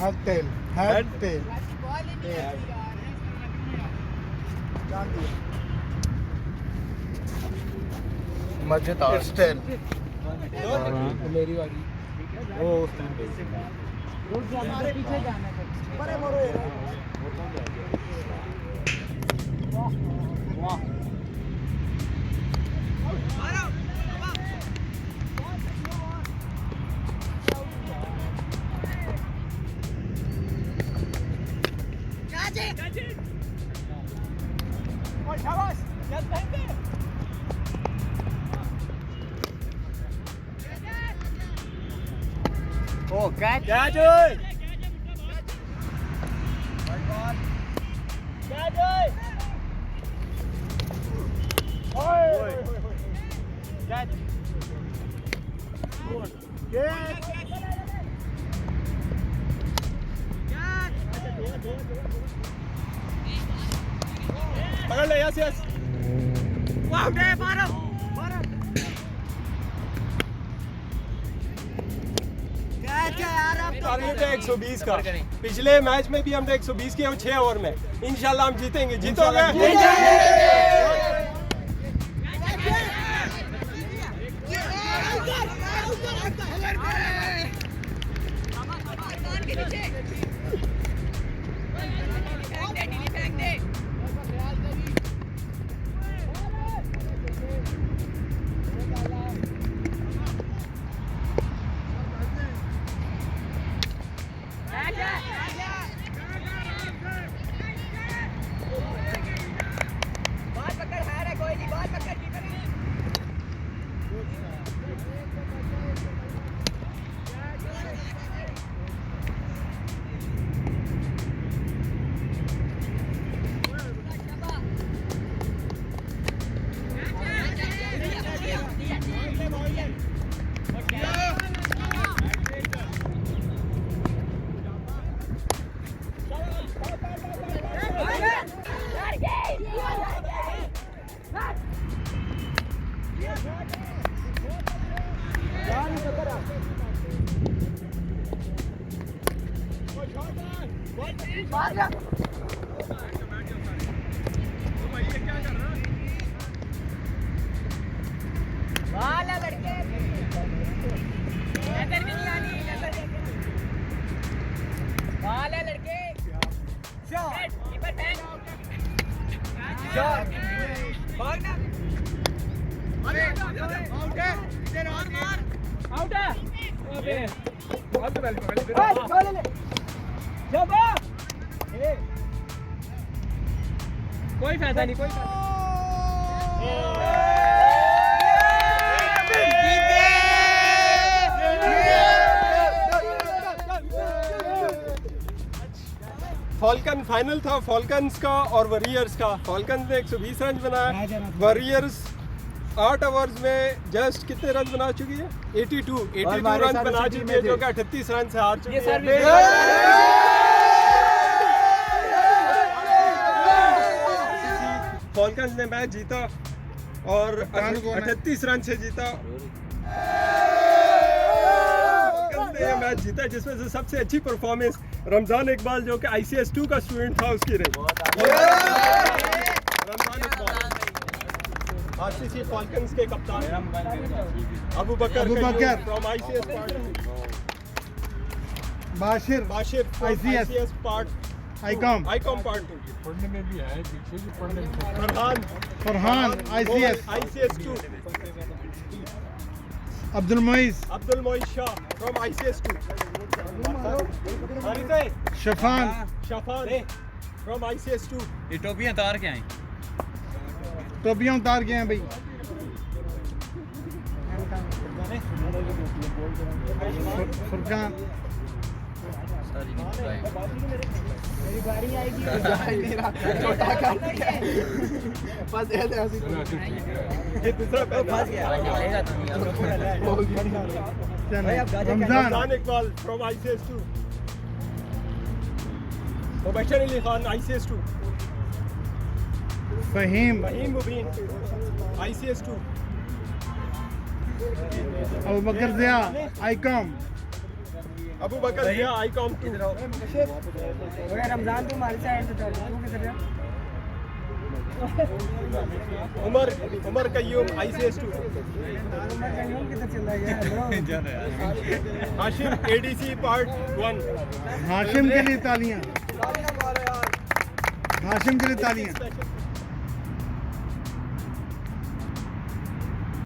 Head tail head tail मस्जिद और stele मेरी बारी वो हमारे पीछे जाना है बड़े मोरो वाह Oh, catch! Catch it! Catch it! Oi! Catch! Good. Catch! पकड़ ले यस यस वाह बे मारो मारो कैच है यार अब टारगेट है 120 का पिछले मैच में भी हमने 120 किया 6 ओवर में इंशाल्लाह हम जीतेंगे जीतोगे कोई फायदा नहीं कोई फॉल्कन फाइनल था फॉल्कन्स का और वॉरियर्स का फॉल्कन्स ने 120 रन बनाया वॉरियर्स 8 ओवर्स में जस्ट कितने रन बना चुकी है 82 रन बना चुकी है जो कि 38 रन से हार चुकी है फॉल्कन्स ने मैच जीता और 38 रन से जीता फॉल्कन्स ने मैच जीता जिसमें से सबसे अच्छी परफॉर्मेंस रमजान इकबाल जो कि ICS 2 का स्टूडेंट था उसकी रही रमजान इकबाल RCC फॉल्कन्स के कप्तान Abu Bakar from ICS part Bashir ICS part ICom part पढ़ने में भी है पीछे भी पढ़ने में Farhan ICS 2 Abdul Moiz Shah from ICS 2 Shafan from ICS 2 ये टोपियां उतार के आई टोपियां उतार के हैं भाई फुरकान मेरी बारी आएगी छोटा कर दिया बस ऐसे ये दूसरा फंस गया Ramzan Iqbal from ICS 2 Mubashar Ali Khan ICS 2 Faheem Mubeen ICS 2 Abu Bakar Zia ICom Abu Bakar भैया आई कॉम 2 रमजान तुम्हारी साइड से चल तू किधर है उमर कय्यूम ICS 2 किधर चल रहा है हाशिम ADC पार्ट 1 हाशिम के लिए तालियां, हाशिम के लिए तालियां।